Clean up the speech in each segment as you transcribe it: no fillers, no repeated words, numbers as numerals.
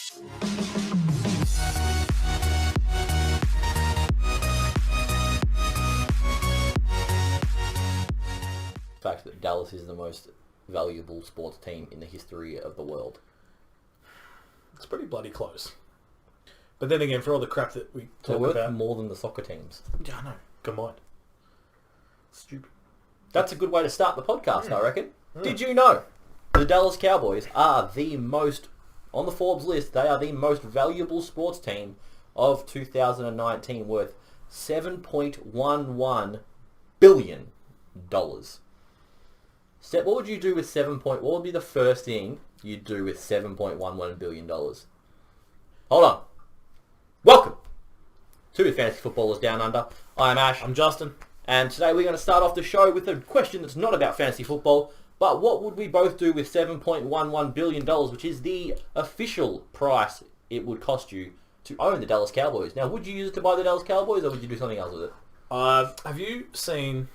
Fact that Dallas is the most valuable sports team in the history of the world. It's pretty bloody close. But then again, for all the crap that we They're talk worth about... more than the soccer teams. Yeah, I know. Combined. Stupid. That's a good way to start the podcast, I reckon. Did you know the Dallas Cowboys are the most, on the Forbes list, they are the most valuable sports team of 2019, worth $7.11 billion. What would you do with what would be the first thing you'd do with $7.11 billion? Hold on. Welcome to Fantasy Footballers Down Under. I am Ash. I'm Justin. And today we're going to start off the show with a question that's not about fantasy football, but what would we both do with $7.11 billion, which is the official price it would cost you to own the Dallas Cowboys. Now, would you use it to buy the Dallas Cowboys, or would you do something else with it? Have you seen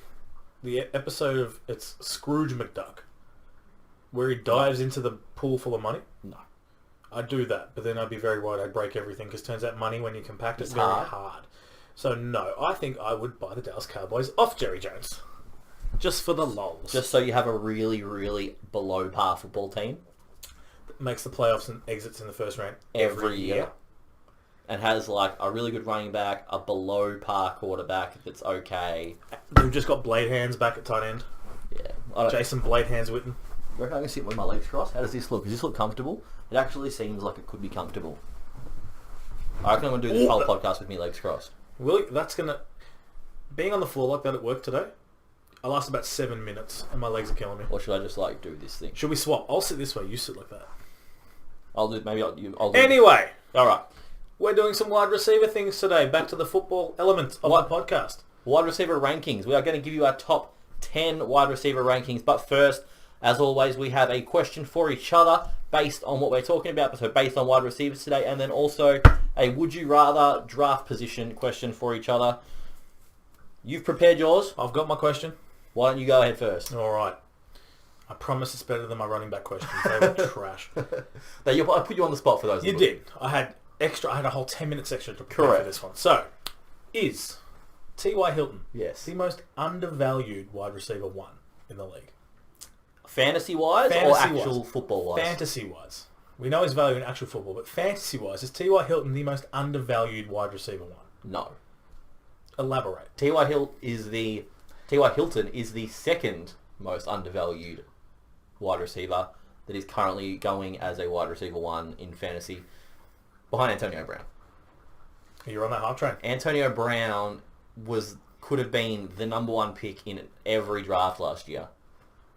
the episode of It's Scrooge McDuck, where he dives into the pool full of money? No. I'd do that, but then I'd be very worried I'd break everything, because turns out money, when you compact it, It's very hard. hard. So no, I think I would buy the Dallas Cowboys off Jerry Jones. Just for the lols. Just so you have a really, really below par football team. Makes the playoffs and exits in the first round Every year. And has like a really good running back, a below par quarterback that's okay. They've just got Blade Hands back at tight end. Yeah. Jason Blade Hands Witten. I reckon I can sit with my legs crossed. How does this look? Does this look comfortable? It actually seems like it could be comfortable. I reckon I'm going to do this whole podcast with my legs crossed. Willie, that's going to... Being on the floor like that at work today, I last about 7 minutes and my legs are killing me. Or should I just like do this thing? Should we swap? I'll sit this way, you sit like that. I'll do... Anyway! Alright. We're doing some wide receiver things today. Back to the football element of the podcast. Wide receiver rankings. We are going to give you our top 10 wide receiver rankings. But first, as always, we have a question for each other based on what we're talking about. So based on wide receivers today. And then also a would you rather draft position question for each other. You've prepared yours. I've got my question. Why don't you go ahead first? All right. I promise it's better than my running back questions. They were trash. I put you on the spot for those. You did. I had a whole 10 minutes extra to prepare for this one. So, is T.Y Hilton the most undervalued wide receiver one in the league? Fantasy-wise or actual football-wise? Fantasy-wise. We know his value in actual football, but fantasy-wise, is T.Y Hilton the most undervalued wide receiver one? No. Elaborate. T.Y Hilton is the second most undervalued wide receiver that is currently going as a wide receiver one in fantasy, behind Antonio Brown. You're on that hype train. Antonio Brown could have been the number one pick in every draft last year.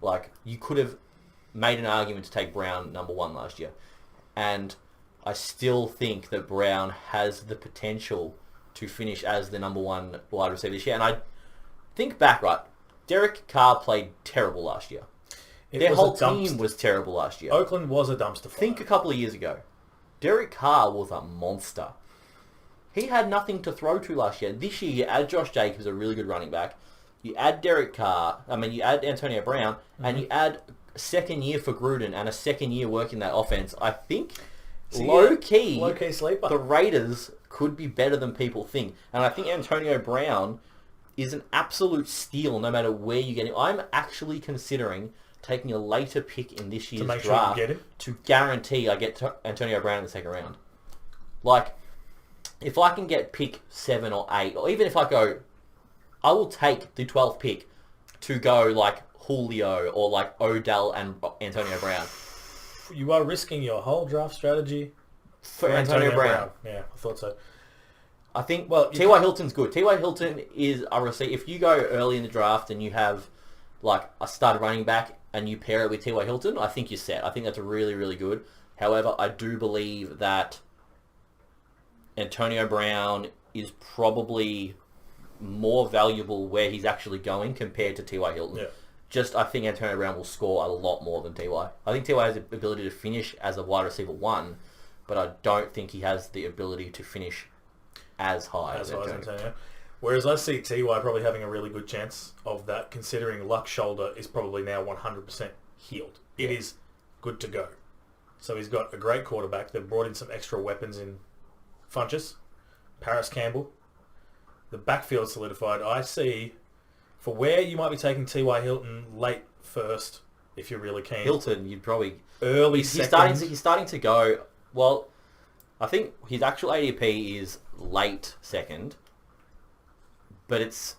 Like, you could have made an argument to take Brown number one last year. And I still think that Brown has the potential to finish as the number one wide receiver this year. And I think back, right, Derek Carr played terrible last year. Their whole team was terrible last year. Oakland was a dumpster fire. Think a couple of years ago. Derek Carr was a monster. He had nothing to throw to last year. This year, you add Josh Jacobs, a really good running back. You add you add Antonio Brown, and you add a second year for Gruden and a second year working that offense. I think, low-key sleeper. The Raiders could be better than people think. And I think Antonio Brown is an absolute steal no matter where you get him. I'm actually considering taking a later pick in this year's draft to guarantee I get Antonio Brown in the second round. Like, if I can get pick 7 or 8, or even if I will take the 12th pick to go like Julio or like Odell and Antonio Brown. You are risking your whole draft strategy for Antonio Brown. Yeah, I thought so. I think, T.Y. Hilton's good. T.Y. Hilton is a receiver. If you go early in the draft and you have like a starter running back and you pair it with T.Y. Hilton, I think you're set. I think that's really, really good. However, I do believe that Antonio Brown is probably more valuable where he's actually going compared to T.Y. Hilton. Yeah. I think Antonio Brown will score a lot more than T.Y. I think T.Y. has the ability to finish as a wide receiver one, but I don't think he has the ability to finish as high as Antonio. Whereas I see T.Y. probably having a really good chance of that, considering Luck's shoulder is probably now 100% healed. It is good to go. So he's got a great quarterback. They've brought in some extra weapons in Funchess, Paris Campbell. The backfield solidified. I see, for where you might be taking T.Y. Hilton late first, if you're really keen. Hilton, you'd probably... Early second. He's starting to go... Well, I think his actual ADP is late second, but it's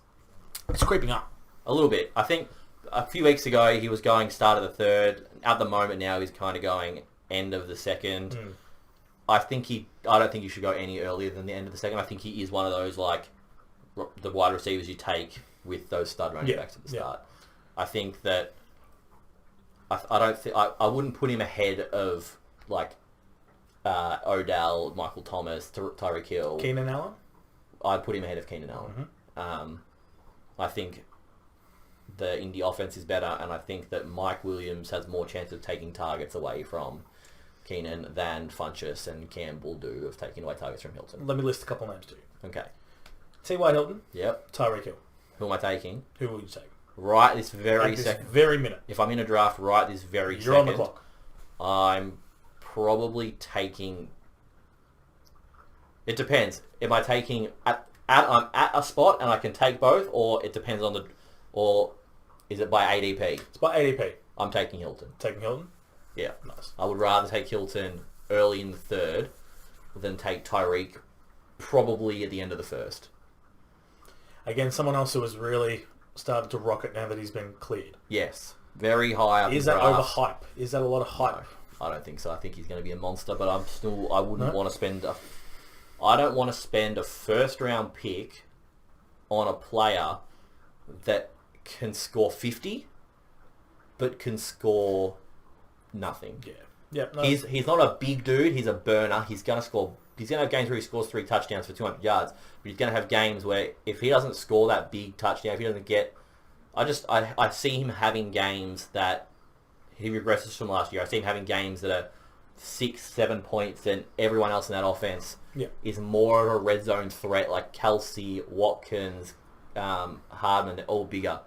creeping up. A little bit. I think a few weeks ago he was going start of the third. At the moment now he's kind of going end of the second. I don't think you should go any earlier than the end of the second. I think he is one of those, like, the wide receivers you take with those stud running backs at the start. I think that I wouldn't put him ahead of, like, Odell, Michael Thomas, Tyreek Hill. Keenan Allen? I'd put him ahead of Keenan Allen. I think the Indy offense is better, and I think that Mike Williams has more chance of taking targets away from Keenan than Funchess and Campbell do of taking away targets from Hilton. Let me list a couple names to you. Okay. T.Y. Hilton. Yep. Tyreek Hill. Who am I taking? Who will you take? Right this very second. Very minute. If I'm in a draft right this very second. You're on the clock. I'm probably taking... It depends. Am I taking... I'm at a spot and I can take both, or it depends on the... Or is it by ADP? It's by ADP. I'm taking Hilton. Taking Hilton? Yeah. Nice. I would rather take Hilton early in the third than take Tyreek probably at the end of the first. Again, someone else who has really started to rocket now that he's been cleared. Yes. Very high up. Is that overhype? Is that a lot of hype? No, I don't think so. I think he's going to be a monster, but I wouldn't want to spend I don't want to spend a first round pick on a player that can score 50 but can score nothing. Yeah. No. He's not a big dude, he's a burner. He's going to have games where he scores 3 touchdowns for 200 yards, but he's going to have games where if he doesn't score that big touchdown, if he doesn't get... I see him having games that he regresses from last year. I see him having games that are 6-7 points, and everyone else in that offense is more of a red zone threat, like Kelsey, Watkins, Hardman, they're all bigger.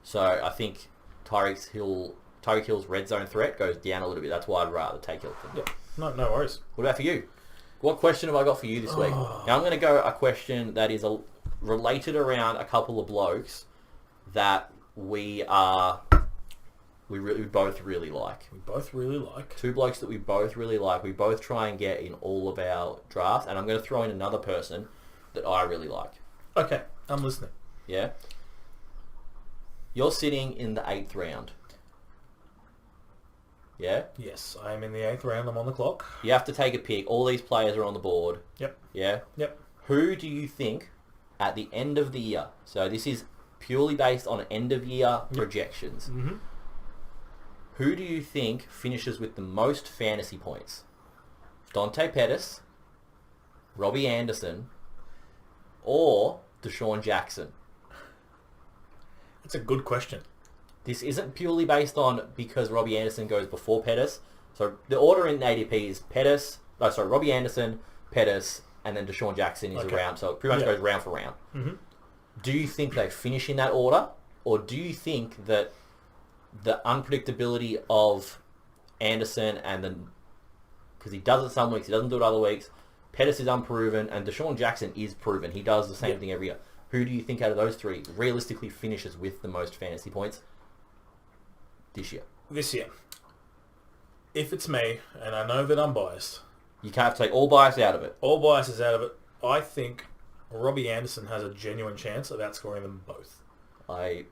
So I think Tyreek Hill's red zone threat goes down a little bit. That's why I'd rather take Hilton. Yeah. No worries. What about for you? What question have I got for you this week? Now I'm going to go a question that is related around a couple of blokes that we both really like. We both really like. 2 blokes that we both really like. We both try and get in all of our drafts, and I'm going to throw in another person that I really like. Okay, I'm listening. Yeah? You're sitting in the 8th round. Yeah? Yes, I am in the 8th round. I'm on the clock. You have to take a pick. All these players are on the board. Yep. Yeah? Yep. Who do you think at the end of the year, so this is purely based on end of year projections, who do you think finishes with the most fantasy points? Dante Pettis, Robbie Anderson, or Deshaun Jackson? That's a good question. This isn't purely based on because Robbie Anderson goes before Pettis. So the order in ADP is Robbie Anderson, Pettis, and then Deshaun Jackson is around. So it pretty much goes round for round. Do you think they finish in that order? Or do you think that the unpredictability of Anderson and then, because he does it some weeks, he doesn't do it other weeks, Pettis is unproven, and Deshaun Jackson is proven. He does the same thing every year. Who do you think out of those 3 realistically finishes with the most fantasy points this year? This year. If it's me, and I know that I'm biased. You can't have to take all bias out of it. All bias is out of it. I think Robbie Anderson has a genuine chance of outscoring them both. I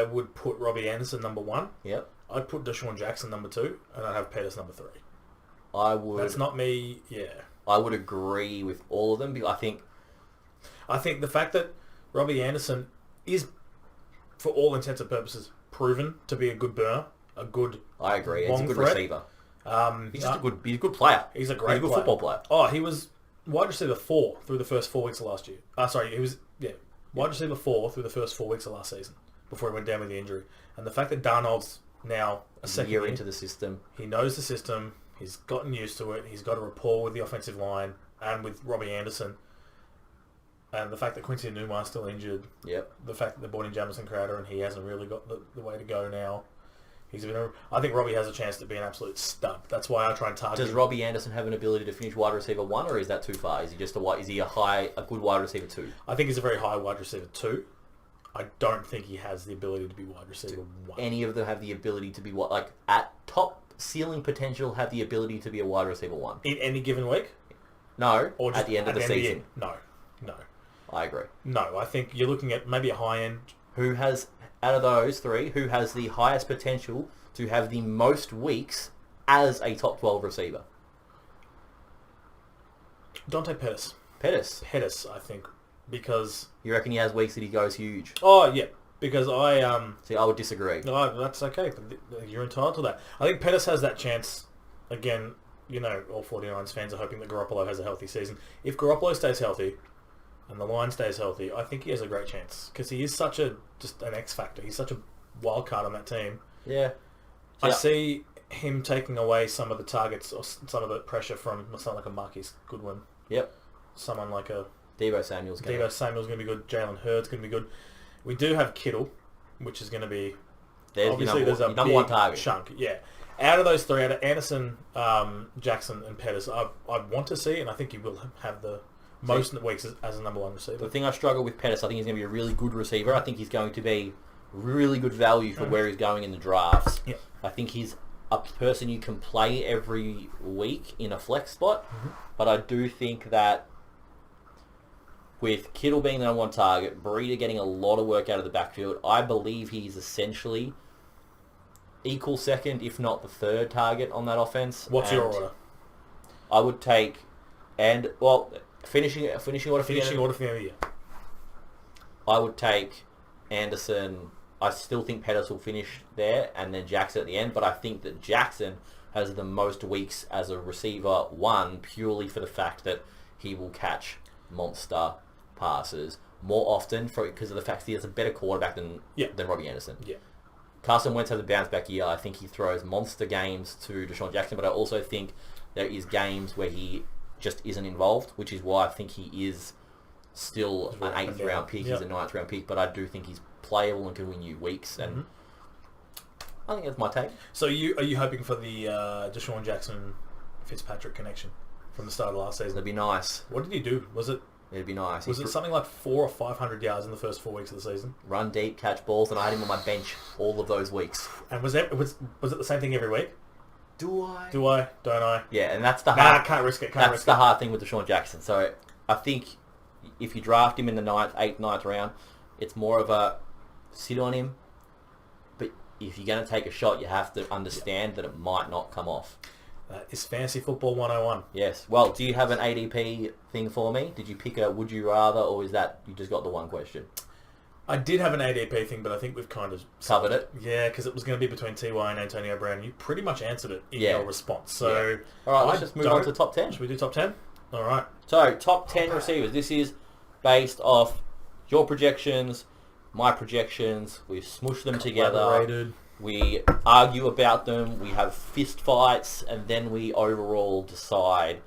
would put Robbie Anderson number 1. Yep. I'd put Deshaun Jackson number 2, and I'd have Pettis number 3. I would... That's not me, I would agree with all of them, because I think the fact that Robbie Anderson is, for all intents and purposes, proven to be a good burner, a good... I agree. He's a good receiver. He's a good player. He's a great good football player. Oh, he was wide receiver 4 through the first 4 weeks of last year. He was wide receiver 4 through the first 4 weeks of last season before he went down with the injury. And the fact that Darnold's now a second year into the system, he knows the system. He's gotten used to it. He's got a rapport with the offensive line and with Robbie Anderson. And the fact that Quincy Enunwa is still injured. Yep. The fact that they brought in Jamison Crowder and he hasn't really got the way to go now. I think Robbie has a chance to be an absolute stud. That's why I try and target Does him. Robbie Anderson have an ability to finish wide receiver 1, or is that too far? Is he just is he a good wide receiver 2? I think he's a very high wide receiver 2. I don't think he has the ability to be wide receiver 1. Any of them have the ability to be at top ceiling potential have the ability to be a wide receiver 1? In any given week? No, Or just at the end of the season. No. I agree. No, I think you're looking at maybe a high end. Who has, out of those 3, who has the highest potential to have the most weeks as a top 12 receiver? Dante Pettis. Pettis. I think, because... You reckon he has weeks that he goes huge? Oh, yeah. Because See, I would disagree. No, that's okay. You're entitled to that. I think Pettis has that chance. Again, all 49ers fans are hoping that Garoppolo has a healthy season. If Garoppolo stays healthy and the line stays healthy, I think he has a great chance. Because he is just an X factor. He's such a wild card on that team. Yeah. I see him taking away some of the targets or some of the pressure from someone like a Marquise Goodwin. Yep. Someone like a... Deebo Samuel's going to be good. Jalen Hurd's going to be good. We do have Kittle, which is going to be... Obviously, there's a number 1 target. chunk. Yeah. Out of those 3, out of Anderson, Jackson and Pettis, I want to see, and I think he will have the most weeks as a number 1 receiver. The thing I struggle with Pettis, I think he's going to be a really good receiver. I think he's going to be really good value for where he's going in the drafts. Yeah. I think he's a person you can play every week in a flex spot, but I do think that with Kittle being the number 1 target, Breida getting a lot of work out of the backfield, I believe he's essentially equal second, if not the 3rd target on that offense. What's your order? I would take, finishing order for the end of the year. I would take Anderson. I still think Pettis will finish there, and then Jackson at the end, but I think that Jackson has the most weeks as a receiver 1 purely for the fact that he will catch monster passes more often because of the fact that he has a better quarterback than Robbie Anderson. Yeah. Carson Wentz has a bounce back year. I think he throws monster games to Deshaun Jackson, but I also think there is games where he just isn't involved, which is why I think he is still an 8th round pick. He's a 9th round pick, but I do think he's playable and can win you weeks, and I think that's my take. So are you hoping for the Deshaun Jackson Fitzpatrick connection from the start of last season? That'd be nice. What did he do? It'd be nice. Was it something like 400 or 500 yards in the first 4 weeks of the season? Run deep, catch balls, and I had him on my bench all of those weeks. And was it the same thing every week? Do I? Don't I? Yeah, and that's the hard... can't risk it. That's the hard thing with Deshaun Jackson. So I think if you draft him in the 8th, 9th round, it's more of a sit on him. But if you're going to take a shot, you have to understand that it might not come off. That is Fantasy Football 101. Yes. Well, do you have an ADP thing for me? Did you pick a would you rather, or is that you just got the one question? I did have an ADP thing, but I think we've kind of... covered it? Yeah, because it was going to be between T.Y. and Antonio Brown. You pretty much answered it in your response. So, all right, let's just move on to the top 10. Should we do top 10? All right. So, top 10 receivers. This is based off your projections, my projections. We've smushed them together. We argue about them. We have fist fights, and then we overall decide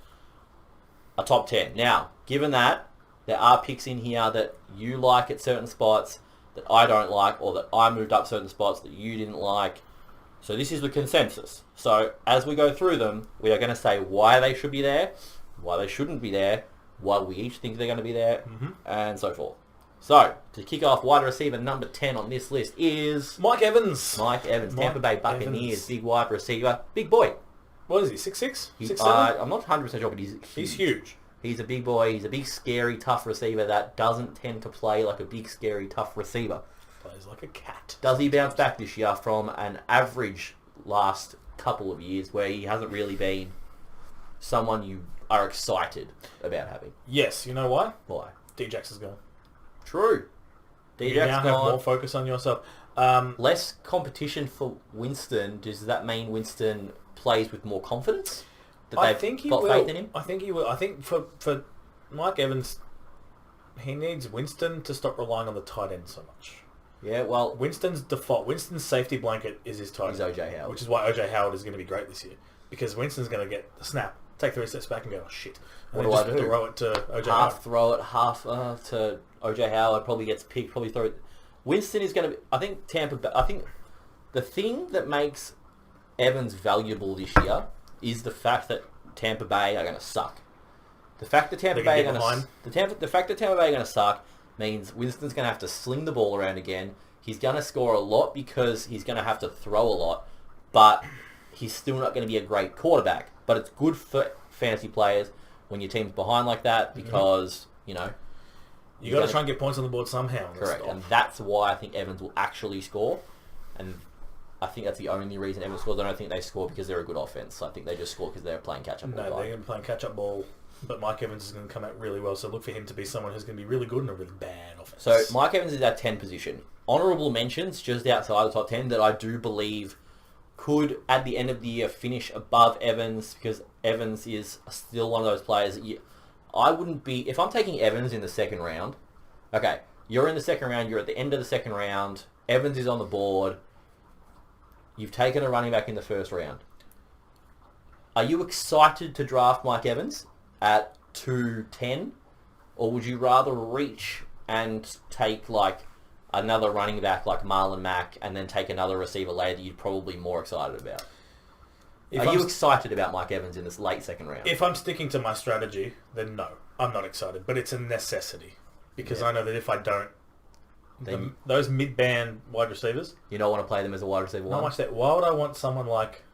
a top 10. Now, given that, there are picks in here that you like at certain spots that I don't like, or that I moved up certain spots that you didn't like. So this is the consensus. So as we go through them, we are going to say why they should be there, why they shouldn't be there, why we each think they're going to be there, and so forth. So, to kick off, wide receiver number 10 on this list is... Mike Evans. Tampa Bay Buccaneers, big wide receiver, big boy. What is he, 6'6"? 6'7"? I'm not 100% sure, but he's huge. He's a big boy. He's a big, scary, tough receiver that doesn't tend to play like a big, scary, tough receiver. Plays like a cat. Does he bounce back this year from an average last couple of years where he hasn't really been someone you are excited about having? Yes. You know why? Why? D-Jax is gone. True. You now have more focus on yourself. Less competition for Winston. Does that mean Winston plays with more confidence? I think he will. Faith in him? I think he will. I think for Mike Evans, he needs Winston to stop relying on the tight end so much. Yeah, well... Winston's safety blanket is his tight end. He's O.J. Howard. Which is why O.J. Howard is going to be great this year. Because Winston's going to get the snap, take 3 steps back and go, oh, shit. And what do I do? Throw it to O.J. Howard. Throw it, half to O.J. Howard, probably gets picked, probably throw it... Winston is going to be... I think The thing that makes Evans valuable this year is the fact that Tampa Bay are going to suck. The fact that Tampa Bay are going to suck means Winston's going to have to sling the ball around again. He's going to score a lot because he's going to have to throw a lot, but he's still not going to be a great quarterback. But it's good for fantasy players when your team's behind like that because, you know... You got to try and get points on the board somehow. Correct, and that's why I think Evans will actually score. And I think that's the only reason Evans scores. I don't think they score because they're a good offense. I think they just score because they're playing catch-up ball. No, they're going to be playing catch-up ball, but Mike Evans is going to come out really well. So look for him to be someone who's going to be really good in a really bad offense. So Mike Evans is at 10 position. Honourable mentions just outside the top 10 that I do believe could, at the end of the year, finish above Evans because Evans is still one of those players that I wouldn't be... If I'm taking Evans in the second round, okay, you're in the second round, you're at the end of the second round, Evans is on the board, you've taken a running back in the first round. Are you excited to draft Mike Evans at 210? Or would you rather reach and take like another running back like Marlon Mack and then take another receiver later that you'd probably be more excited about? Are you excited about Mike Evans in this late second round? If I'm sticking to my strategy, then no, I'm not excited. But it's a necessity because I know that if I don't, those mid-band wide receivers... You don't want to play them as a wide receiver one? Not much that. Why would I want someone like...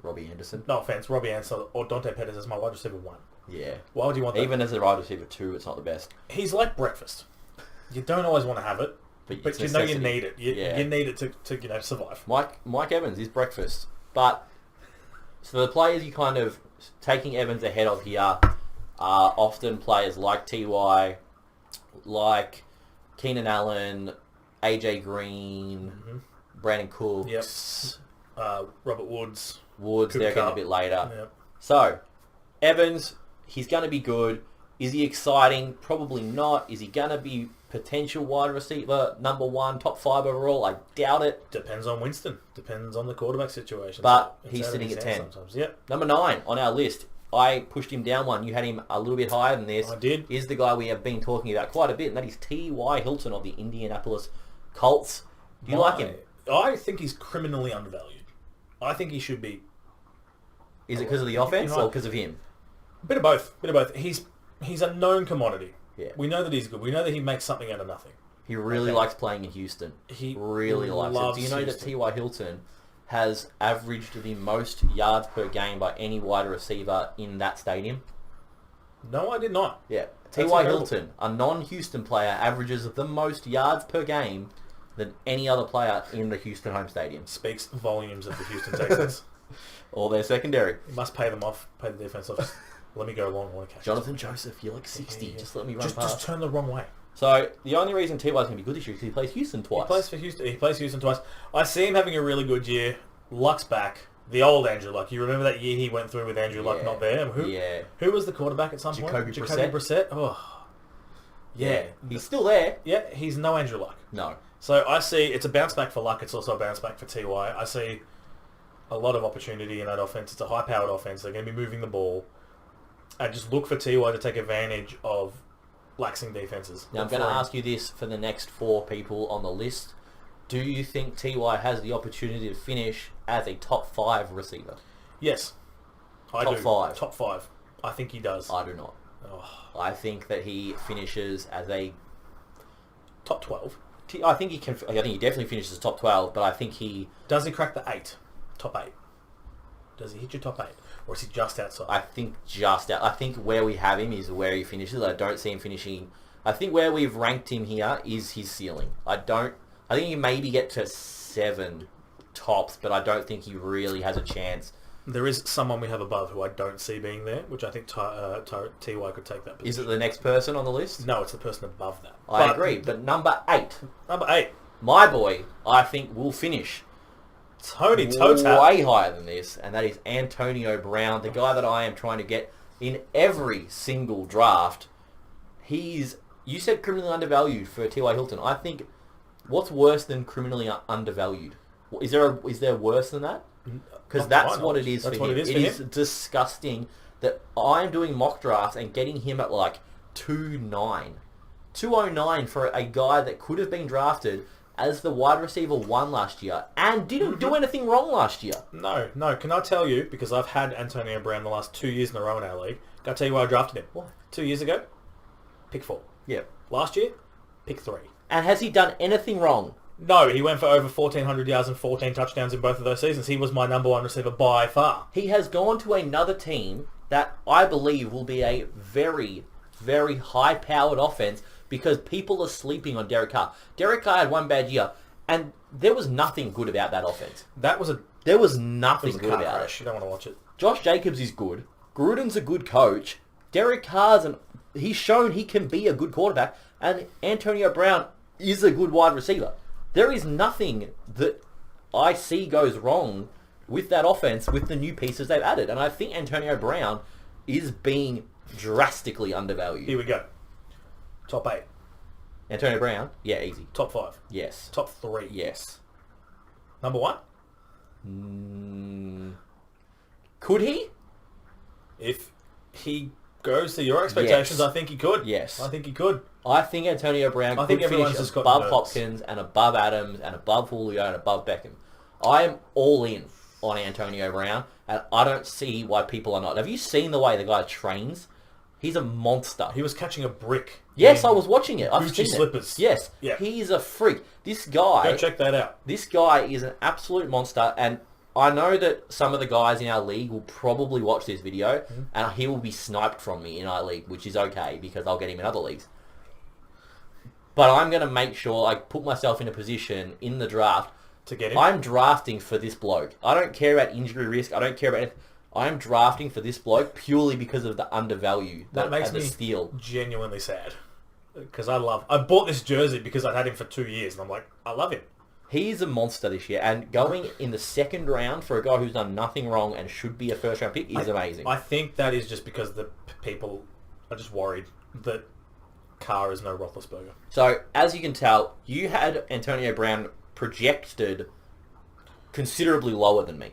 Robbie Anderson? No offense, Robbie Anderson or Dante Pettis as my wide receiver one. Yeah. Why would you want that? Even as a wide receiver two, it's not the best. He's like breakfast. You don't always want to have it, but you know you need it. You need it to survive. Mike Evans is breakfast. But... So the players you kind of taking Evans ahead of here are often players like T.Y., like Keenan Allen, AJ Green, Brandon Cooks, Robert Woods. They're getting a bit later. Yep. So, Evans, he's going to be good. Is he exciting? Probably not. Is he going to be potential wide receiver, number one, top 5 overall? I doubt it. Depends on Winston. Depends on the quarterback situation. But he's sitting at 10. Sometimes. Yep. Number 9 on our list. I pushed him down one. You had him a little bit higher than this. I did. Is the guy we have been talking about quite a bit, and that is T.Y. Hilton of the Indianapolis Colts. Do you like him? I think he's criminally undervalued. I think he should be... Is it because of the offense or because of him? Bit of both. He's a known commodity. Yeah. We know that he's good. We know that he makes something out of nothing. He really likes playing in Houston. He really likes it. Do you know Houston. that T.Y. Hilton has averaged the most yards per game by any wide receiver in that stadium? No, I did not. Yeah. T.Y. Hilton, a non-Houston player, averages the most yards per game than any other player in the Houston home stadium. Speaks volumes of the Houston Texans. Or their secondary. You must pay them off. Pay the defense off. Let me go long. I want to catch Jonathan Joseph, you're like 60. Yeah. Just let me run past. Just turn the wrong way. So, the only reason T.Y.'s going to be good this year is because he plays Houston twice. He plays Houston twice. I see him having a really good year. Luck's back. The old Andrew Luck. You remember that year he went through with Andrew Luck not there? Who was the quarterback at some point? Jacoby Brissett. Oh. Yeah. He's still there. Yeah, he's no Andrew Luck. No. So I see it's a bounce back for Luck. It's also a bounce back for T.Y. I see a lot of opportunity in that offense. It's a high-powered offense. They're going to be moving the ball. And just look for T.Y. to take advantage of laxing defenses. Now, I'm going to ask you this for the next 4 people on the list. Do you think T.Y. has the opportunity to finish as a top 5 receiver? Yes. I do. Top 5? Top 5. I think he does. I do not. Oh. I think that he finishes as a... Top 12? I think he definitely finishes top 12, but I think he... Does he crack the 8? Top 8? Does he hit your top 8? Or is he just outside? I think just out. I think where we have him is where he finishes. I don't see him finishing... I think where we've ranked him here is his ceiling. I think he maybe get to 7 tops, but I don't think he really has a chance. There is someone we have above who I don't see being there, which I think T.Y. could take that position. Is it the next person on the list? No, it's the person above that. I agree, but number 8. Number 8. My boy, I think, will finish Tony Tota. way higher than this, and that is Antonio Brown, the guy that I am trying to get in every single draft. You said criminally undervalued for T.Y. Hilton. I think, what's worse than criminally undervalued? Is there worse than that? Because that's what it is for him. It is disgusting that I'm doing mock drafts and getting him at like 209 for a guy that could have been drafted as the wide receiver 1 last year and didn't do anything wrong last year. No. Can I tell you, because I've had Antonio Brown the last 2 years in a row in our league, can I tell you why I drafted him? What? 2 years ago, pick 4. Yeah. Last year, pick 3. And has he done anything wrong? No, he went for over 1,400 yards and 14 touchdowns in both of those seasons. He was my number 1 receiver by far. He has gone to another team that I believe will be a very, very high-powered offense because people are sleeping on Derek Carr. Derek Carr had one bad year, and there was nothing good about that offense. There was nothing good about it. You don't want to watch it. Josh Jacobs is good. Gruden's a good coach. Derek Carr's he's shown he can be a good quarterback, and Antonio Brown is a good wide receiver. There is nothing that I see goes wrong with that offense with the new pieces they've added. And I think Antonio Brown is being drastically undervalued. Here we go. Top 8. Antonio Brown? Yeah, easy. Top 5. Yes. Top 3. Yes. Number 1? Could he? If he goes to your expectations, Yes. I think he could. Yes. I think he could. I think Antonio Brown could everyone's finish just got above nerves. Hopkins and above Adams and above Julio and above Beckham. I am all in on Antonio Brown, and I don't see why people are not. Have you seen the way the guy trains? He's a monster. He was catching a brick. Yes, I was watching it. I've Gucci seen slippers. it. Yes, Yeah. he's a freak. This guy... Go check that out. This guy is an absolute monster, and I know that some of the guys in our league will probably watch this video, and he will be sniped from me in our league, which is okay, because I'll get him in other leagues. But I'm going to make sure I put myself in a position in the draft To get him? I'm drafting for this bloke. I don't care about injury risk. I don't care about anything. I'm drafting for this bloke purely because of the undervalue That makes and the me steal. genuinely sad. Because I bought this jersey because I'd had him for 2 years, and I'm like, I love him. He's a monster this year, and going in the second round for a guy who's done nothing wrong and should be a first-round pick is amazing. I think that is just because the people are just worried that Carr is no Roethlisberger. So, as you can tell, you had Antonio Brown projected considerably lower than me.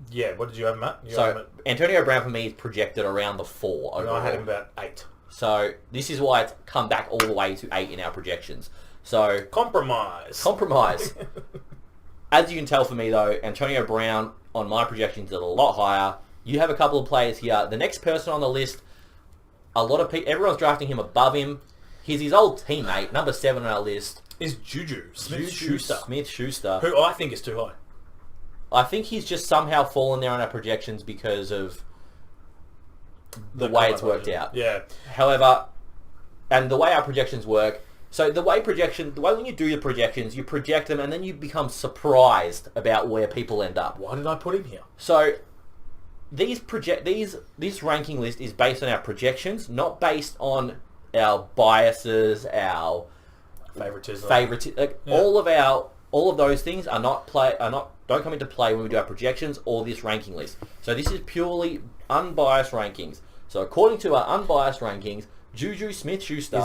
Yeah, what did you have, Matt? Antonio Brown for me is projected around the 4 overall. I had him about 8. So, this is why it's come back all the way to 8 in our projections. So, Compromise. As you can tell for me, though, Antonio Brown on my projections is a lot higher. You have a couple of players here. The next person on the list, a lot of people, everyone's drafting him above him. He's his old teammate, number 7 on our list. Is Juju Smith-Schuster. Smith-Schuster. Who I think is too high. I think he's just somehow fallen there on our projections because of the way it's worked out. Yeah. However, and the way our projections work, so the way when you do your projections, you project them and then you become surprised about where people end up. Why did I put him here? So this ranking list is based on our projections, not based on our biases, our Favoritism. All of those things don't come into play when we do our projections or this ranking list. So this is purely unbiased rankings. So according to our unbiased rankings, Juju Smith-Schuster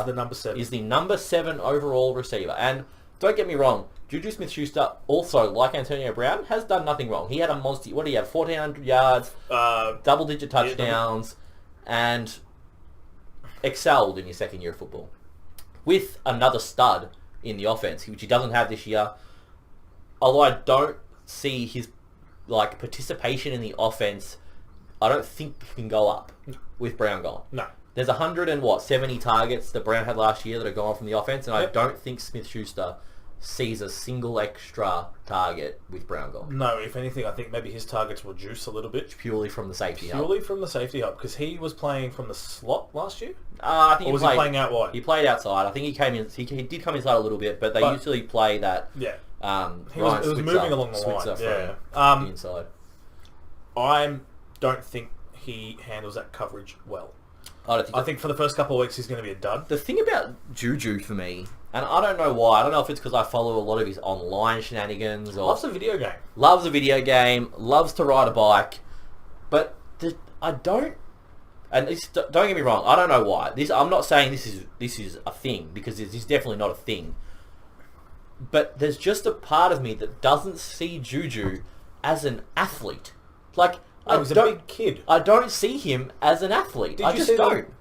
is the number 7 overall receiver. And don't get me wrong, Juju Smith-Schuster also, like Antonio Brown, has done nothing wrong. He had a monster. What did he have? 1,400 yards, double-digit touchdowns, and excelled in his second year of football with another stud in the offense, which he doesn't have this year. Although I don't see his participation in the offense, I don't think he can go up with Brown gone. No. There's 70 targets that Brown had last year that are gone from the offense, and I don't think Smith-Schuster sees a single extra target with Brown gone. No, if anything, I think maybe his targets reduce a little bit. Purely from the safety hub. Purely from the safety hub, because he was playing from the slot last year? I think he playing out wide? He played outside. I think he came in. He did come inside a little bit, but they usually play that. Yeah. It was moving along the line. Yeah. From the inside. I don't think he handles that coverage well. I think for the first couple of weeks he's going to be a dud. The thing about Juju for me, and I don't know why, I don't know if it's because I follow a lot of his online shenanigans or... Loves a video game. Loves a video game, loves to ride a bike, but I don't... And don't get me wrong, I don't know why. I'm not saying this is a thing, because this is definitely not a thing. But there's just a part of me that doesn't see Juju as an athlete. He's a big kid. I don't see him as an athlete. I just don't.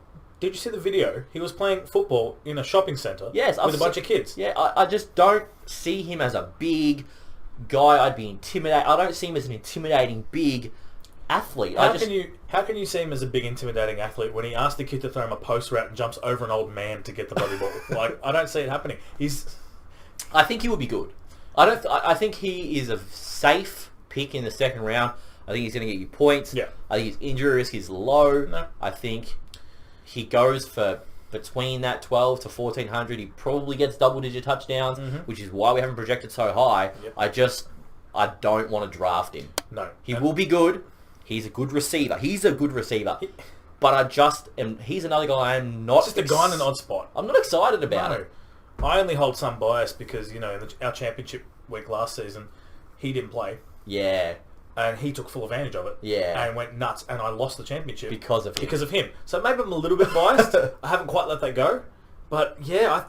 Did you see the video? He was playing football in a shopping centre with a bunch of kids. Yeah, I just don't see him as a big guy. I'd be intimidated. I don't see him as an intimidating big athlete. How can you see him as a big intimidating athlete when he asked the kid to throw him a post route and jumps over an old man to get the bloody ball? Like, I don't see it happening. I think he would be good. I think he is a safe pick in the second round. I think he's going to get you points. Yeah. I think his injury risk is low. No. I think he goes for between that 12 to 1400. He probably gets double-digit touchdowns, which is why we haven't projected so high. Yep. I don't want to draft him. No. He will be good. He's a good receiver. But he's another guy I am not... It's just a guy in an odd spot. I'm not excited about it. I only hold some bias because, in our championship week last season, he didn't play. Yeah. And he took full advantage of it. Yeah. And went nuts. And I lost the championship. Because of him. So maybe I'm a little bit biased. I haven't quite let that go. But yeah,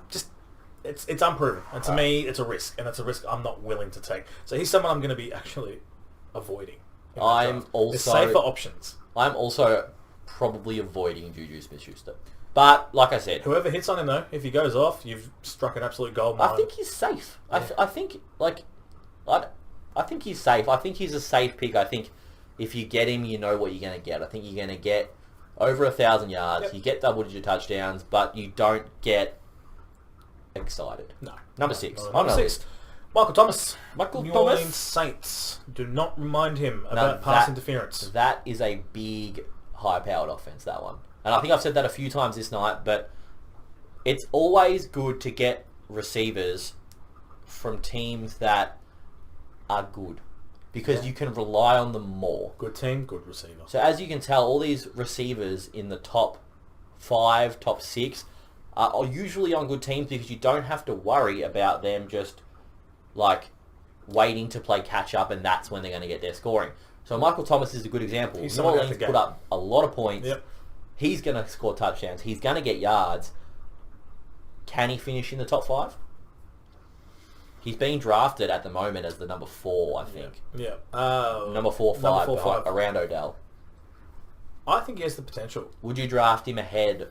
it's unproven. And to me, it's a risk. And it's a risk I'm not willing to take. So he's someone I'm going to be actually avoiding. There's safer options. I'm also probably avoiding Juju Smith-Schuster. But, like I said... Whoever hits on him, though, if he goes off, you've struck an absolute gold mine. I think he's safe. Yeah. I think he's safe. I think he's a safe pick. I think if you get him, you know what you're going to get. I think you're going to get over 1,000 yards. Yep. You get double-digit touchdowns, but you don't get excited. No. Number 6. Number 6. Michael Thomas. New Orleans Saints. Do not remind him about pass interference. That is a big, high-powered offense, that one. And I think I've said that a few times this night, but it's always good to get receivers from teams that are good because you can rely on them more. Good team, good receiver. So as you can tell, all these receivers in the top 5, top 6 are usually on good teams because you don't have to worry about them just like waiting to play catch up and that's when they're going to get their scoring. So Michael Thomas is a good example. New Orleans put up a lot of points. Yep. He's going to score touchdowns. He's going to get yards. Can he finish in the top 5? He's being drafted at the moment as the number 4, I think. Yeah. Number 4, 5, around Odell. I think he has the potential. Would you draft him ahead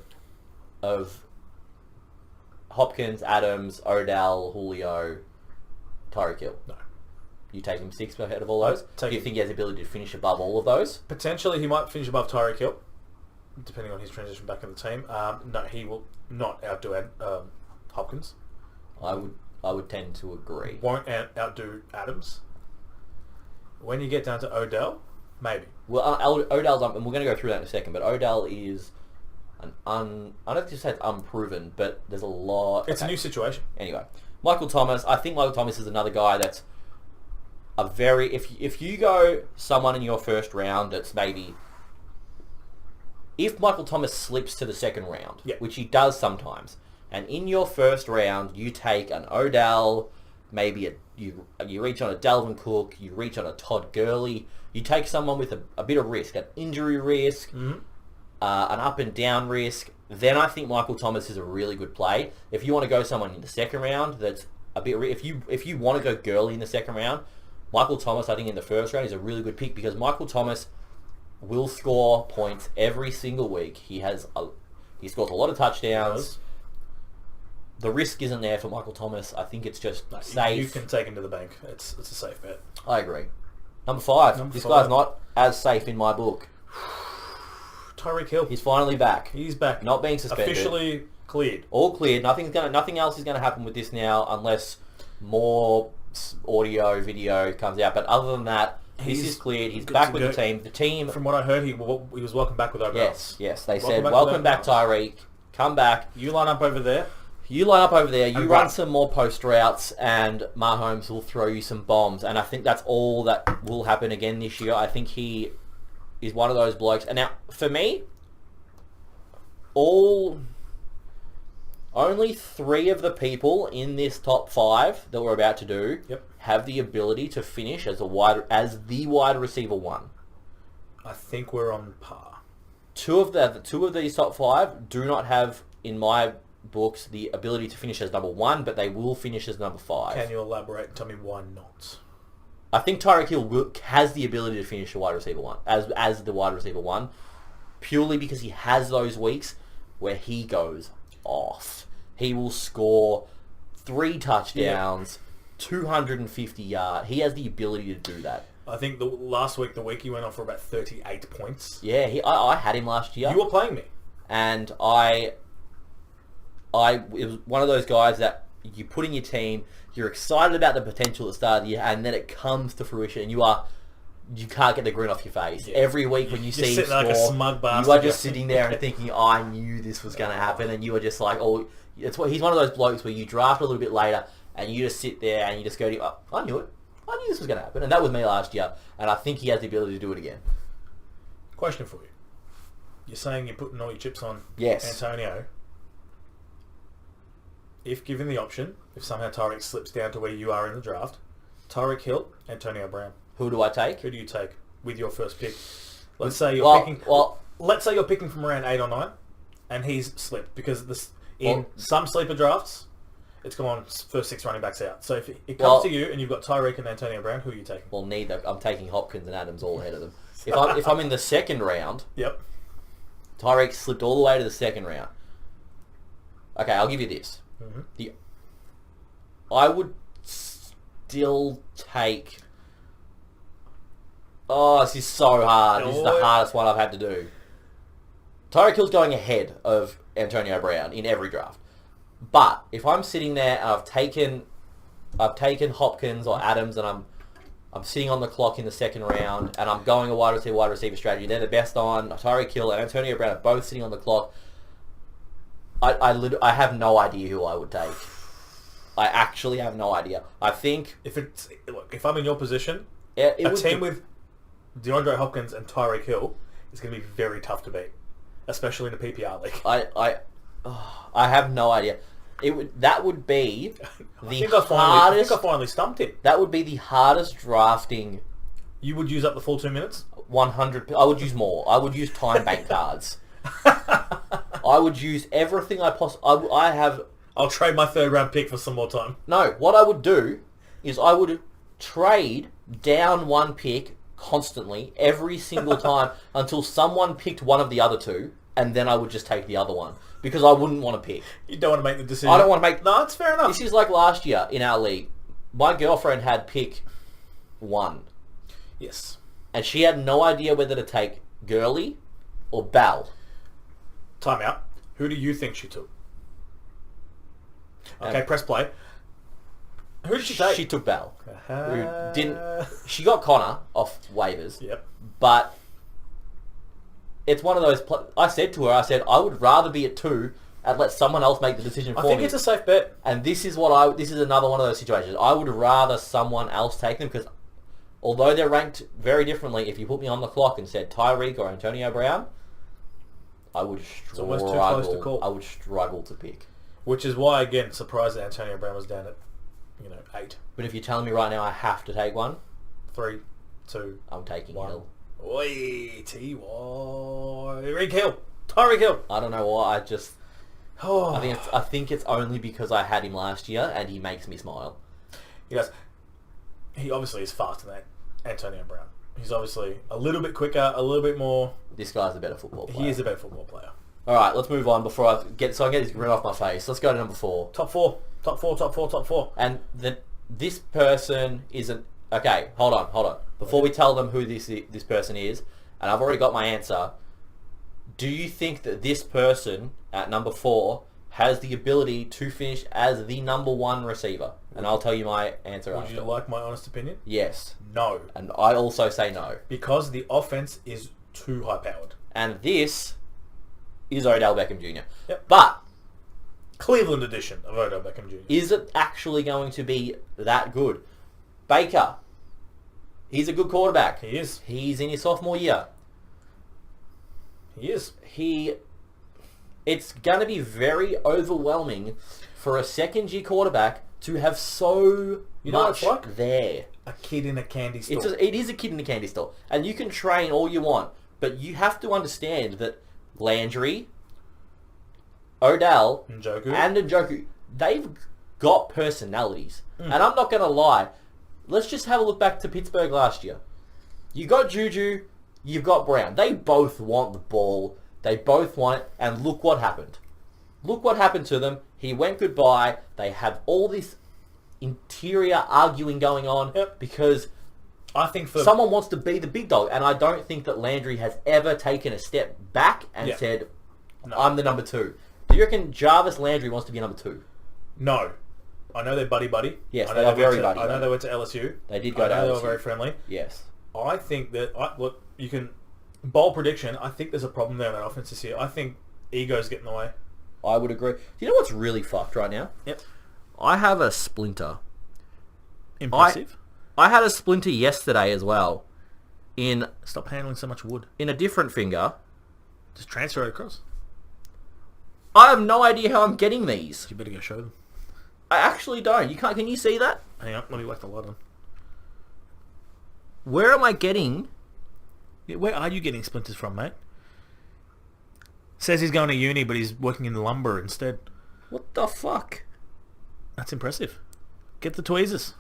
of Hopkins, Adams, Odell, Julio, Tyreek Hill? No. You take him 6 ahead of all those? Do you think he has the ability to finish above all of those? Potentially he might finish above Tyreek Hill, depending on his transition back in the team. No, he will not outdo Hopkins. I would tend to agree. Won't outdo Adams. When you get down to Odell, maybe. Well, Odell's, and we're going to go through that in a second, but Odell is I don't think to say it's unproven, but there's a lot... It's a new situation. Anyway, Michael Thomas, I think Michael Thomas is another guy that's a very... If you go someone in your first round that's maybe... If Michael Thomas slips to the second round, which he does sometimes, and in your first round you take an Odell, maybe you reach on a Dalvin Cook, you reach on a Todd Gurley, you take someone with a bit of risk, an injury risk, an up and down risk, then I think Michael Thomas is a really good play. If you want to go someone in the second round that's a bit... If you want to go Gurley in the second round, Michael Thomas, I think in the first round is a really good pick because Michael Thomas will score points every single week. He scores a lot of touchdowns. The risk isn't there for Michael Thomas. I think it's just safe. You can take him to the bank. It's a safe bet. I agree. Number 5. This guy's not as safe in my book. Tyreek Hill. He's finally back. He's back. Not being suspended. Officially cleared. All cleared. Nothing else is going to happen with this now unless more audio, video comes out. But other than that, this is cleared. He's back with the team. The team... From what I heard, he was welcome back with Odell. Yes. They said, welcome back, Tyreek. Come back. You line up over there. You run some more post routes, and Mahomes will throw you some bombs. And I think that's all that will happen again this year. I think he is one of those blokes. And now, for me, only 3 of the people in this top 5 that we're about to do have the ability to finish as the wide receiver 1. I think we're on par. 2 of these top 5 do not have, in my books, the ability to finish as number 1, but they will finish as number 5. Can you elaborate and tell me why not? I think Tyreek Hill has the ability to finish the wide receiver 1 as the wide receiver 1, purely because he has those weeks where he goes off. He will score 3 touchdowns, 250 yards. He has the ability to do that. I think last week, the week he went on for about 38 points. Yeah, I had him last year. You were playing me. And it was one of those guys that you put in your team, you're excited about the potential at the start of the year, and then it comes to fruition, and you can't get the grin off your face. Yeah. Every week when you see him score, like a smug bastard. You are just sitting there and thinking, oh, I knew this was going to happen, and you are just like, oh, he's one of those blokes where you draft a little bit later, and you just sit there and you just go, oh, I knew it. I knew this was going to happen, and that was me last year, and I think he has the ability to do it again. Question for you. You're saying you're putting all your chips on Antonio. If given the option, if somehow Tyreek slips down to where you are in the draft, Tyreek Hill, Antonio Brown. Who do I take? Who do you take with your first pick? Let's say you're picking. Well, let's say you're picking from around 8 or 9, and he's slipped because some sleeper drafts, it's gone first 6 running backs out. So if it comes to you and you've got Tyreek and Antonio Brown, who are you taking? Well, neither. I'm taking Hopkins and Adams all ahead of them. If I'm in the second round, yep. Tyreek slipped all the way to the second round. Okay, I'll give you this. Mm-hmm. I would still take... Oh, this is so hard. This is the hardest one I've had to do. Tyreek Hill's going ahead of Antonio Brown in every draft. But if I'm sitting there and I've taken Hopkins or Adams and I'm sitting on the clock in the second round and I'm going a wide receiver strategy, they're the best on. Tyreek Hill and Antonio Brown are both sitting on the clock. I have no idea who I would take. I actually have no idea. I think if I'm in your position, a team with DeAndre Hopkins and Tyreek Hill is going to be very tough to beat, especially in a PPR league. I have no idea. That would be the hardest. I think I finally stumped him. That would be the hardest drafting. You would use up the full 2 minutes? 100. I would use more. I would use time bank cards. I would use everything I possibly... I'll trade my 3rd round pick for some more time. No, what I would do is I would trade down 1 pick constantly every single time until someone picked one of the other 2, and then I would just take the other one because I wouldn't want to pick. You don't want to make the decision. I don't want to make... No, it's fair enough. This is like last year in our league. My girlfriend had pick 1. Yes. And she had no idea whether to take Gurley or Bell. Time out. Who do you think she took? Okay, press play. Who did she take? She took Bell. She got Connor off waivers. Yep. But it's one of those... I said to her, I would rather be at 2 and let someone else make the decision for me. I think it's a safe bet. And this is another one of those situations. I would rather someone else take them because although they're ranked very differently, if you put me on the clock and said Tyreek or Antonio Brown, I would struggle. It's almost too close to call. I would struggle to pick. Which is why, again, surprised that Antonio Brown was down at, 8. But if you're telling me right now I have to take one, 3, 2, I'm taking 1. Hill. Oi, Tyreek Hill. Tyreek Hill. I don't know why. I think it's only because I had him last year and he makes me smile. He does. He obviously is faster than Antonio Brown. He's obviously a little bit quicker, a little bit more... This guy's a better football player. He is a better football player. All right, let's move on before I get this grin off my face. Let's go to number 4. Top 4. And this person isn't... Okay, hold on. Before we tell them who this person is, and I've already got my answer, do you think that this person at number 4 has the ability to finish as the number 1 receiver? And I'll tell you my answer after. Would you like my honest opinion? Yes. No. And I also say no. Because the offense is too high-powered. And this is Odell Beckham Jr. Yep. But... Cleveland edition of Odell Beckham Jr. Is it actually going to be that good? Baker. He's a good quarterback. He is. He's in his sophomore year. He is. It's going to be very overwhelming for a second-year quarterback to have so much there. A kid in a candy store. It is a kid in a candy store. And you can train all you want, but you have to understand that Landry, Odell, and Njoku, they've got personalities. And I'm not going to lie. Let's just have a look back to Pittsburgh last year. You got Juju, you've got Brown. They both want the ball. They both won it, and look what happened. Look what happened to them. He went goodbye. They have all this interior arguing going on because I think someone wants to be the big dog, and I don't think that Landry has ever taken a step back and said, I'm the number 2. Do you reckon Jarvis Landry wants to be number 2? No. I know they're buddy-buddy. Yes, they are very buddy. I know they went to LSU. They did go to LSU. They were very friendly. Yes. I think that, look, you can, bold prediction, I think there's a problem there in that offense this year. I think egos get in the way. I would agree. Do you know what's really fucked right now? Yep. I have a splinter. Impressive. I had a splinter yesterday as well. Stop handling so much wood. In a different finger. Just transfer it across. I have no idea how I'm getting these. You better go show them. I actually don't. You can't. Can you see that? Hang on, let me whack the light on. Where am I getting? Yeah, where are you getting splinters from, mate? Says he's going to uni, but he's working in lumber instead. What the fuck? That's impressive. Get the tweezers.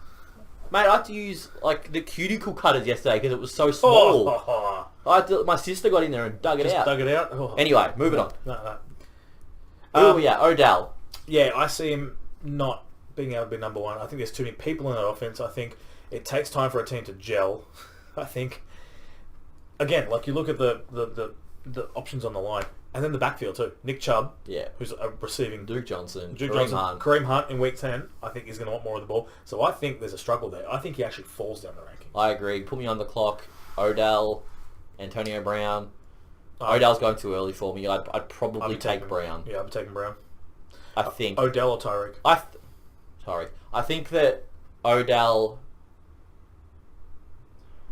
Mate, I had to use like the cuticle cutters yesterday because it was so small. My sister got in there and dug it out. Dug it out? Oh. Anyway, moving on. No. Odell. Yeah, I see him not being able to be number 1. I think there's too many people in that offense. I think it takes time for a team to gel. I think, again, like you look at the options on the line, and then the backfield too. Nick Chubb, who's receiving Duke Johnson, Kareem Hunt in week 10. I think he's going to want more of the ball. So I think there's a struggle there. I think he actually falls down the rankings. I agree. Put me on the clock. Odell, Antonio Brown. Odell's going too early for me. I'd probably take Brown. Yeah, I'd be taking Brown. I think Odell or Tyreek. I think that Odell.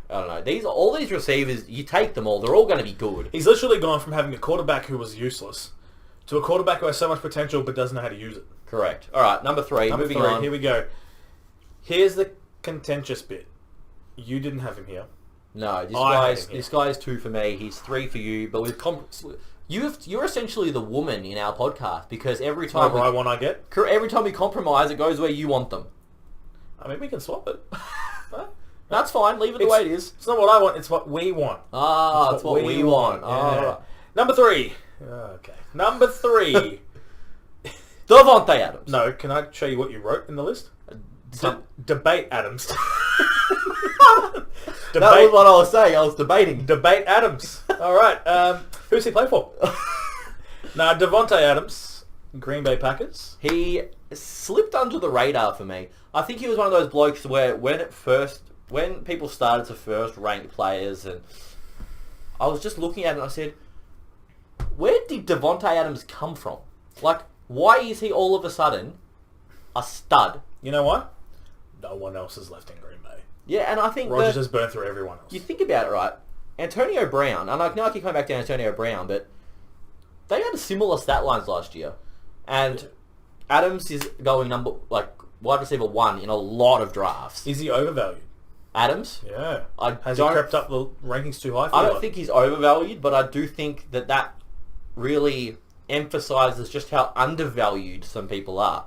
I don't know. All these receivers, you take them all. They're all going to be good. He's literally gone from having a quarterback who was useless to a quarterback who has so much potential but doesn't know how to use it. Correct. All right, number 3. Moving on. Here we go. Here's the contentious bit. You didn't have him here. No, this guy is 2 for me. He's 3 for you. But with you're essentially the woman in our podcast because every time I get. Every time we compromise, it goes where you want them. I mean, we can swap it. That's fine. Leave it the way it is. It's not what I want. It's what we want. It's what we want. Yeah. Right. Number 3. Okay. Number 3. Davante Adams. No, can I show you what you wrote in the list? Debate Adams. That was what I was saying. I was debating. Debate Adams. All right. Who's he play for? Now, Davante Adams, Green Bay Packers. He slipped under the radar for me. I think he was one of those blokes where when people started to first rank players, and I was just looking at it and I said, where did Davante Adams come from? Like, why is he all of a sudden a stud? You know what? No one else is left in Green Bay. Yeah, and I think Rodgers has burned through everyone else. You think about it, right? Antonio Brown, and I know I keep coming back to Antonio Brown, but they had similar stat lines last year. And Adams is going wide receiver 1 in a lot of drafts. Is he overvalued? Adams? Yeah. Has he crept up the rankings too high for I don't think he's overvalued, but I do think that really emphasises just how undervalued some people are.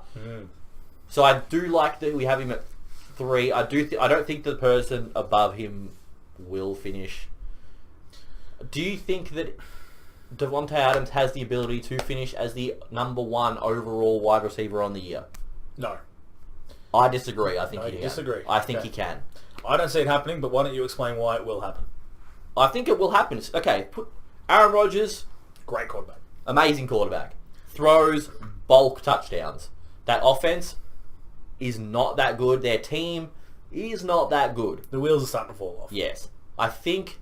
So I do like that we have him at 3. I don't think the person above him will finish. Do you think that Davante Adams has the ability to finish as the number 1 overall wide receiver on the year? No. I disagree. I think he can. Disagree. I think he can. I don't see it happening, but why don't you explain why it will happen? I think it will happen. Okay, put Aaron Rodgers, great quarterback. Amazing quarterback. Throws bulk touchdowns. That offense is not that good. Their team is not that good. The wheels are starting to fall off. Yes. I think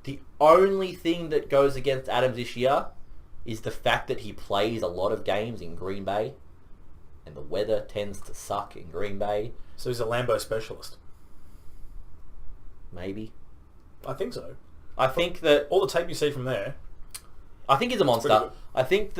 the only thing that goes against Adams this year is the fact that he plays a lot of games in Green Bay, and the weather tends to suck in Green Bay. So he's a Lambeau specialist. Maybe. I think so. I think that all the tape you see from there, I think he's a monster. I think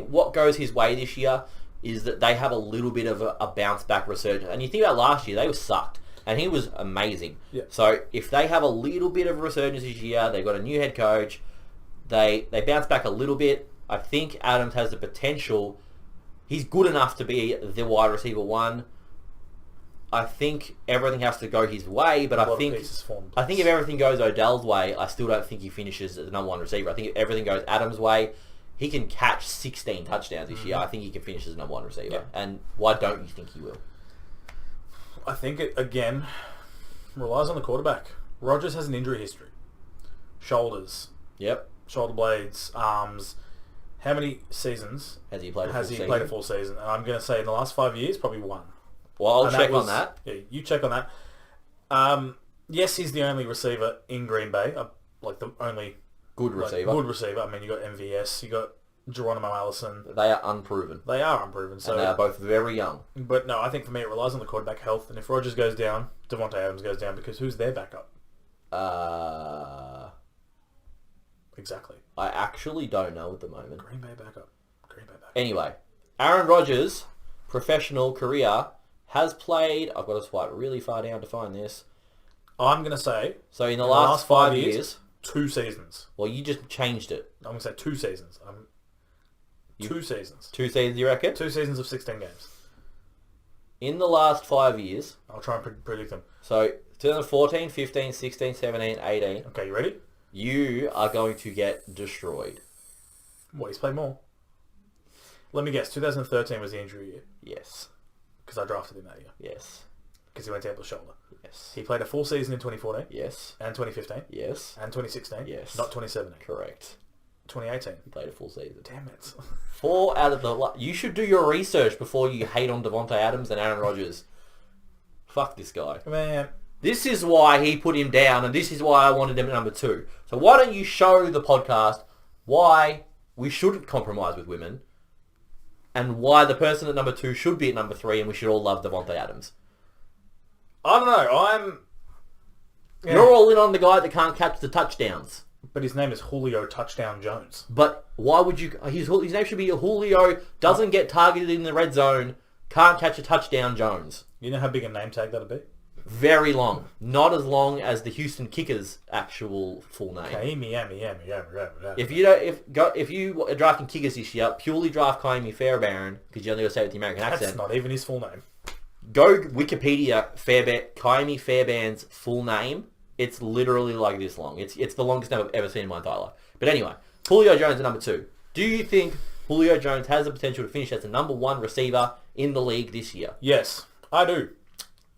what goes his way this year is that they have a little bit of a bounce back resurgence. And you think about last year, they were sucked. And he was amazing. Yeah. So if they have a little bit of a resurgence this year, they've got a new head coach, they bounce back a little bit. I think Adams has the potential. He's good enough to be the wide receiver 1. I think everything has to go his way, but I think if everything goes Odell's way, I still don't think he finishes as the number one receiver. I think if everything goes Adams' way, he can catch 16 touchdowns this year. I think he can finish as the number one receiver. Yeah. And why don't you think he will? I think it, again, relies on the quarterback. Rodgers has an injury history. Shoulders. Yep. Shoulder blades, arms. How many seasons has he played a full season? And I'm going to say in the last 5 years, probably one. Well, I'll check on that. Yeah, you check on that. Yes, he's the only receiver in Green Bay. Like the only... Good receiver. I mean, you got MVS, you got Geronimo Allison. They are unproven. So, and they are both very young. But no, I think for me it relies on the quarterback health. And if Rodgers goes down, Davante Adams goes down because who's their backup? Exactly. I actually don't know at the moment. Green Bay backup. Anyway, Aaron Rodgers' professional career has played... I've got to swipe really far down to find this. I'm going to say... So in the last 5 years... 2 seasons. Well, you just changed it. I'm going to say 2 seasons. 2 seasons. 2 seasons, you reckon? 2 seasons of 16 games. In the last 5 years... I'll try and predict them. So, 2014, 15, 16, 17, 18... Okay, you ready? You are going to get destroyed. What, he's played more? Let me guess, 2013 was the injury year? Yes. Because I drafted him that year? Yes. Because he went down with shoulder? Yes. He played a full season in 2014? Yes. And 2015? Yes. And 2016? Yes. Not 2017? Correct. 2018? He played a full season. Damn it. 4 out of the... You should do your research before you hate on Davante Adams and Aaron Rodgers. Fuck this guy. Man... This is why he put him down, and this is why I wanted him at number 2. So why don't you show the podcast why we shouldn't compromise with women, and why the person at number 2 should be at number 3, and we should all love Davante Adams. I don't know. Yeah. You're all in on the guy that can't catch the touchdowns. But his name is Julio Touchdown Jones. But why would you... His name should be Julio, doesn't get targeted in the red zone, can't catch a touchdown Jones. You know how big a name tag that'd be? Very long. Not as long as the Houston Kickers' actual full name. If you are drafting kickers this year, purely draft Kaimi Fairbairn, because you only got to say it with the American accent. That's not even his full name. Go Wikipedia Kaimi Fairbairn's full name. It's literally like this long. It's the longest name I've ever seen in my entire life. But anyway, Julio Jones at number 2. Do you think Julio Jones has the potential to finish as the number 1 receiver in the league this year? Yes, I do.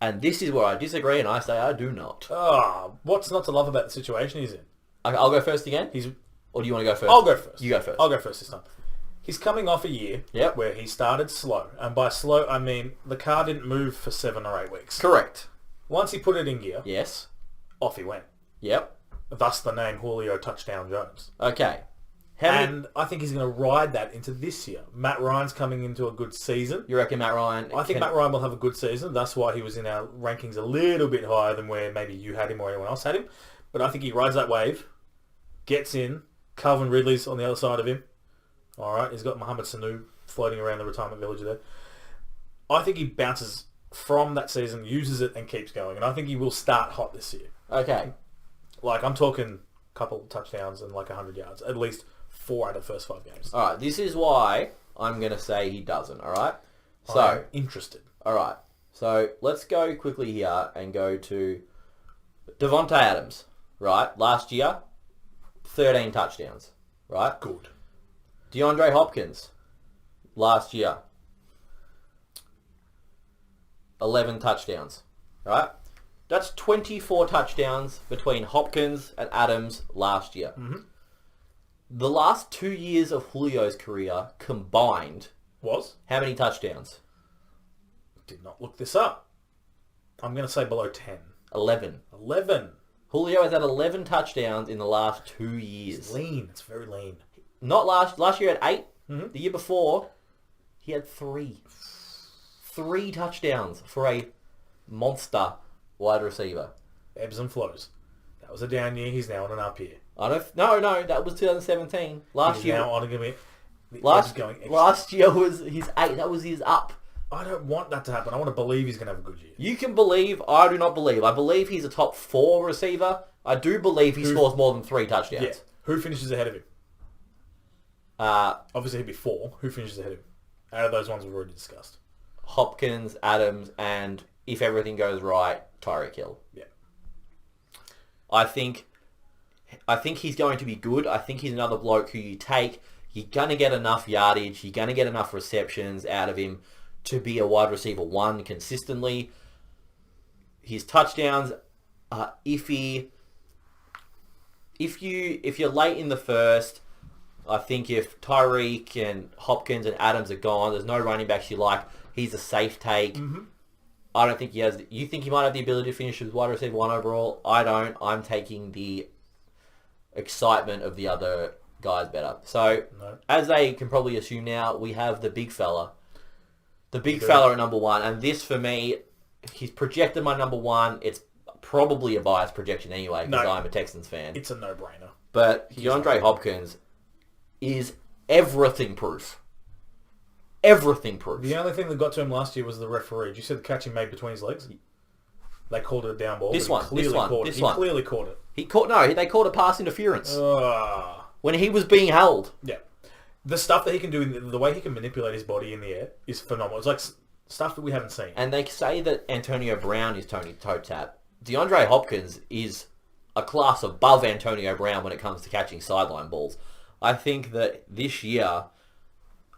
And this is where I disagree, and I say I do not. What's not to love about the situation he's in? I'll go first again? Or do you want to go first? I'll go first. You go first. I'll go first this time. He's coming off a year where he started slow. And by slow, I mean the car didn't move for 7 or 8 weeks. Correct. Once he put it in gear, yes, off he went. Yep. Thus the name Julio Touchdown Jones. Okay. And I think he's going to ride that into this year. Matt Ryan's coming into a good season. You reckon Matt Ryan... I think Matt Ryan will have a good season. That's why he was in our rankings a little bit higher than where maybe you had him or anyone else had him. But I think he rides that wave, gets in. Calvin Ridley's on the other side of him. All right, he's got Mohamed Sanu floating around the retirement village there. I think he bounces from that season, uses it, and keeps going. And I think he will start hot this year. Okay. Like, I'm talking a couple of touchdowns and like 100 yards. At least 4 out of the first 5 games. All right, this is why I'm going to say he doesn't, all right? So, I'm interested. All right, so let's go quickly here and go to Davante Adams, right? Last year, 13 touchdowns, right? Good. DeAndre Hopkins, last year, 11 touchdowns, right? That's 24 touchdowns between Hopkins and Adams last year. Mm-hmm. The last 2 years of Julio's career combined was how many touchdowns? Did not look this up. I'm going to say below 10. 11. 11. Julio has had 11 touchdowns in the last 2 years. It's lean. It's very lean. Not last year had 8. Mm-hmm. The year before, he had 3. 3 touchdowns for a monster wide receiver. Ebbs and flows. That was a down year. He's now on an up year. No, that was 2017. Last year was his 8. That was his up. I don't want that to happen. I want to believe he's going to have a good year. You can believe. I do not believe. I believe he's a top 4 receiver. I do believe he scores more than 3 touchdowns. Yeah. Who finishes ahead of him? Obviously he'd be 4. Who finishes ahead of him? Out of those ones we've already discussed. Hopkins, Adams, and if everything goes right, Tyreek Hill. Yeah. I think he's going to be good. I think he's another bloke who you take. You're going to get enough yardage. You're going to get enough receptions out of him to be a wide receiver 1 consistently. His touchdowns are iffy. If you're late in the first, I think if Tyreek and Hopkins and Adams are gone, there's no running backs you like. He's a safe take. Mm-hmm. I don't think he has... You think he might have the ability to finish as wide receiver 1 overall? I don't. I'm taking the excitement of the other guys better. So, as they can probably assume now, we have the big fella. The big fella at number 1. And this, for me, he's projected my number 1. It's probably a biased projection anyway, because I'm a Texans fan. It's a no-brainer. But DeAndre Hopkins is everything proof. Everything proof. The only thing that got to him last year was the referee. Did you see the catch he made between his legs? They called it a down ball. He clearly caught it. They called it pass interference. When he was being held. Yeah. The stuff that he can do, the way he can manipulate his body in the air is phenomenal. It's like stuff that we haven't seen. And they say that Antonio Brown is Tony toe tap. DeAndre Hopkins is a class above Antonio Brown when it comes to catching sideline balls. I think that this year,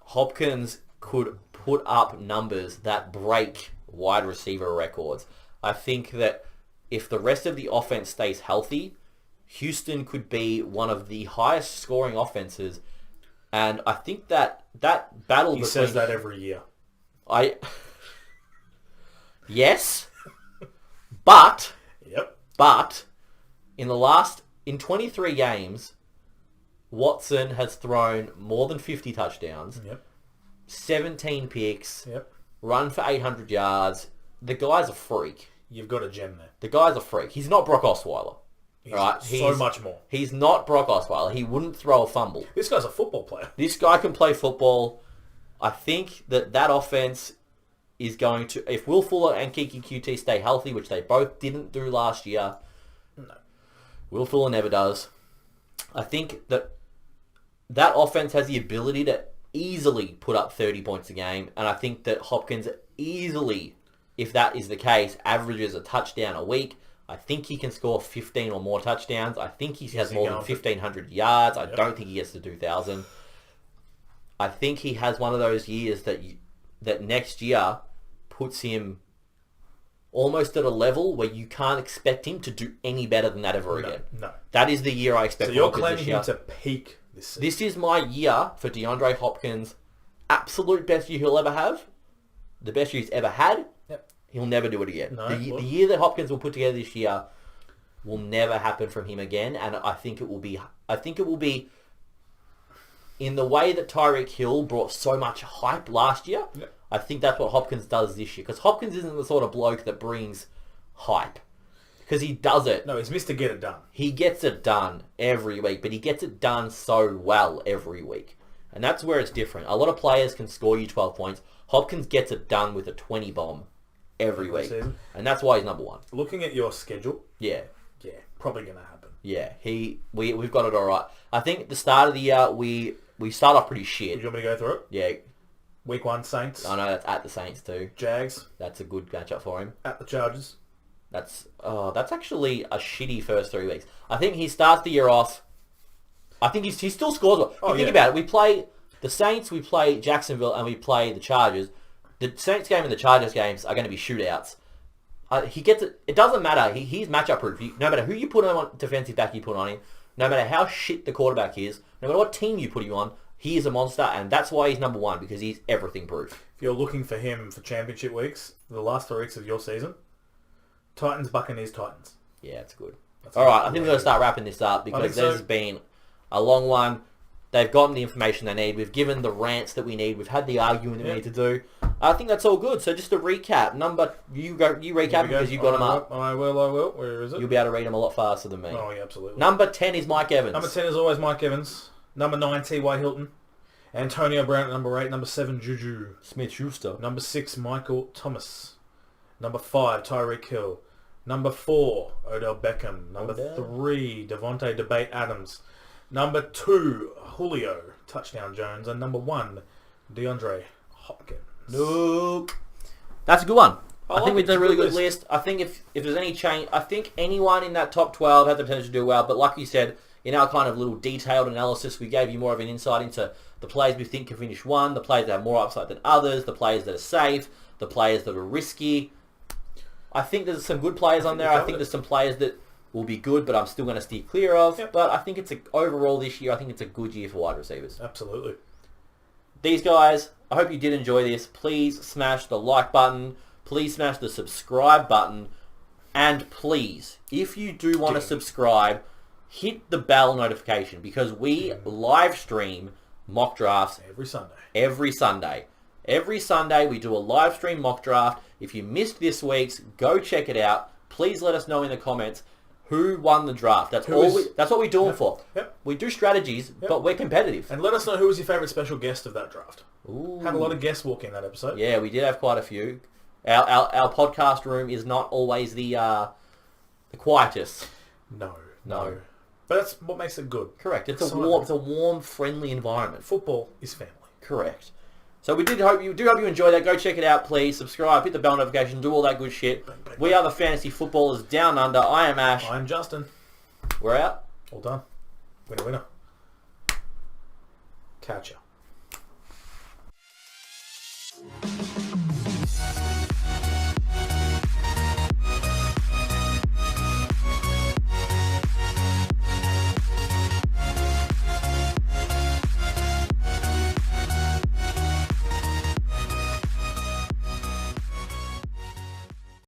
Hopkins could put up numbers that break wide receiver records. I think that if the rest of the offense stays healthy, Houston could be one of the highest scoring offenses. And I think that battle He says that every year. Yes. But... Yep. But, in 23 games, Watson has thrown more than 50 touchdowns. Yep. 17 picks. Yep. Run for 800 yards. The guy's a freak. You've got a gem there. The guy's a freak. He's not Brock Osweiler. He's so much more. He's not Brock Osweiler. He wouldn't throw a fumble. This guy's a football player. This guy can play football. I think that offense is going to... If Will Fuller and Kiki QT stay healthy, which they both didn't do last year... No. Will Fuller never does. I think that offense has the ability to easily put up 30 points a game, and I think that Hopkins easily, if that is the case, averages a touchdown a week. I think he can score 15 or more touchdowns. I think he has more than 1,500 yards. I don't think he gets to 2,000. I think he has one of those years that next year puts him almost at a level where you can't expect him to do any better than that ever again. No. That is the year I expect. So you're claiming him to peak this season. This is my year for DeAndre Hopkins. Absolute best year he'll ever have. The best year he's ever had. Yep. He'll never do it again. No, the year that Hopkins will put together this year will never happen from him again, and I think it will be in the way that Tyreek Hill brought so much hype last year. Yep. I think that's what Hopkins does this year, because Hopkins isn't the sort of bloke that brings hype, because he does it. No, he's Mr. Get It Done. He gets it done every week, but he gets it done so well every week. And that's where it's different. A lot of players can score you 12 points. Hopkins gets it done with a 20 bomb every week. And that's why he's number 1. Looking at your schedule, yeah, probably going to happen. Yeah, we've got it all right. I think at the start of the year, we start off pretty shit. Do you want me to go through it? Yeah. Week 1, Saints. I know, that's at the Saints too. Jags. That's a good matchup for him. At the Chargers. That's actually a shitty first 3 weeks. I think he starts the year off. I think he still scores well. Think about it. We play the Saints, we play Jacksonville, and we play the Chargers. The Saints game and the Chargers games are going to be shootouts. He gets it. It doesn't matter. He's matchup proof. No matter who you put on defensive back, you put on him. No matter how shit the quarterback is. No matter what team you put him on. He is a monster, and that's why he's number 1, because he's everything proof. If you're looking for him for championship weeks, the last 3 weeks of your season, Titans, Buccaneers, Titans. Yeah, it's good. All right, I think we're going to start wrapping this up, because this has been a long one. They've gotten the information they need. We've given the rants that we need. We've had the arguing that we need to do. I think that's all good. So just to recap, you recap because you've got them up. I will. Where is it? You'll be able to read them a lot faster than me. Oh, yeah, absolutely. Number 10 is Mike Evans. Number 10 is always Mike Evans. Number 9, T.Y. Hilton. Antonio Brown at number 8. Number 7, Juju. Smith Schuster. Number 6, Michael Thomas. Number 5, Tyreek Hill. Number 4, Odell Beckham. Number 3, Davante Adams. Number 2, Julio Touchdown Jones. And number 1, DeAndre Hopkins. Nope. That's a good one. I think we did a really good list. I think if there's any change, I think anyone in that top 12 has the potential to do well. But like you said, in our kind of little detailed analysis, we gave you more of an insight into the players we think can finish one, the players that have more upside than others, the players that are safe, the players that are risky. I think there's some good players on there. I think there's some players that will be good, but I'm still going to steer clear of. Yep. But I think overall this year, I think it's a good year for wide receivers. Absolutely. These guys, I hope you did enjoy this. Please smash the like button. Please smash the subscribe button. And please, if you do want to subscribe, hit the bell notification because we live stream mock drafts every Sunday. Every Sunday we do a live stream mock draft. If you missed this week's, go check it out. Please let us know in the comments who won the draft. That's what we do them for. Yep. We do strategies, but we're competitive. And let us know who was your favourite special guest of that draft. Ooh. Had a lot of guests walk in that episode. Yeah, we did have quite a few. Our podcast room is not always the quietest. No. But that's what makes it good. Correct. It's a warm, friendly environment. Football is family. Correct. So we hope you enjoy that. Go check it out, please. Subscribe, hit the bell notification, do all that good shit. Bang. We are the Fantasy Footballers Down Under. I am Ash. I'm Justin. We're out. All done. Winner. Catch ya.